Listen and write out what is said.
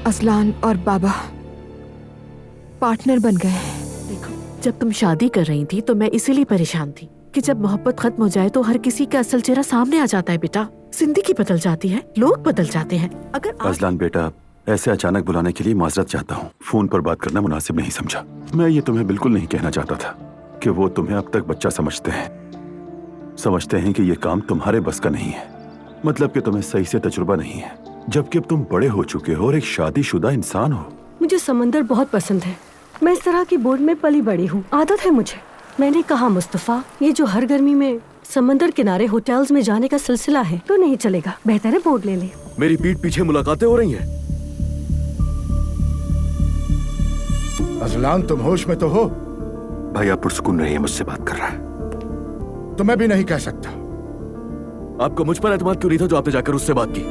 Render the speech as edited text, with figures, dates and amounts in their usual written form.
असलान और बाबा पार्टनर बन गए। देखो, जब तुम शादी कर रही थी तो मैं इसीलिए परेशान थी कि जब मोहब्बत खत्म हो जाए तो हर किसी का असल चेहरा सामने आ जाता है बेटा। जिंदगी बदल जाती है, लोग बदल जाते हैं। अगर अजलान बेटा, ऐसे अचानक बुलाने के लिए माजरत चाहता हूँ। फोन पर बात करना मुनासिब नहीं समझा। मैं ये तुम्हें बिल्कुल नहीं कहना चाहता था कि वो तुम्हें अब तक बच्चा समझते हैं कि ये काम तुम्हारे बस का नहीं है। मतलब कि तुम्हें सही से तजुर्बा नहीं है, जबकि अब तुम बड़े हो चुके हो और एक शादीशुदा इंसान हो। मुझे समंदर बहुत पसंद है। मैं इस तरह की बोट में पली बड़ी हूँ, आदत है मुझे। मैंने कहा मुस्तफा, ये जो हर गर्मी में समंदर किनारे होटल्स में जाने का सिलसिला है तो नहीं चलेगा। बेहतर है बोट ले ले। मेरी पीठ पीछे मुलाकातें हो रही हैं। अजलान, तुम होश में तो हो? भाई आप पुरसुकून रहिए, मुझसे बात कर रहा है। तो मैं भी नहीं कह सकता। आपको मुझ पर एतमाद क्यों नहीं था जो आपने जाकर उससे बात की?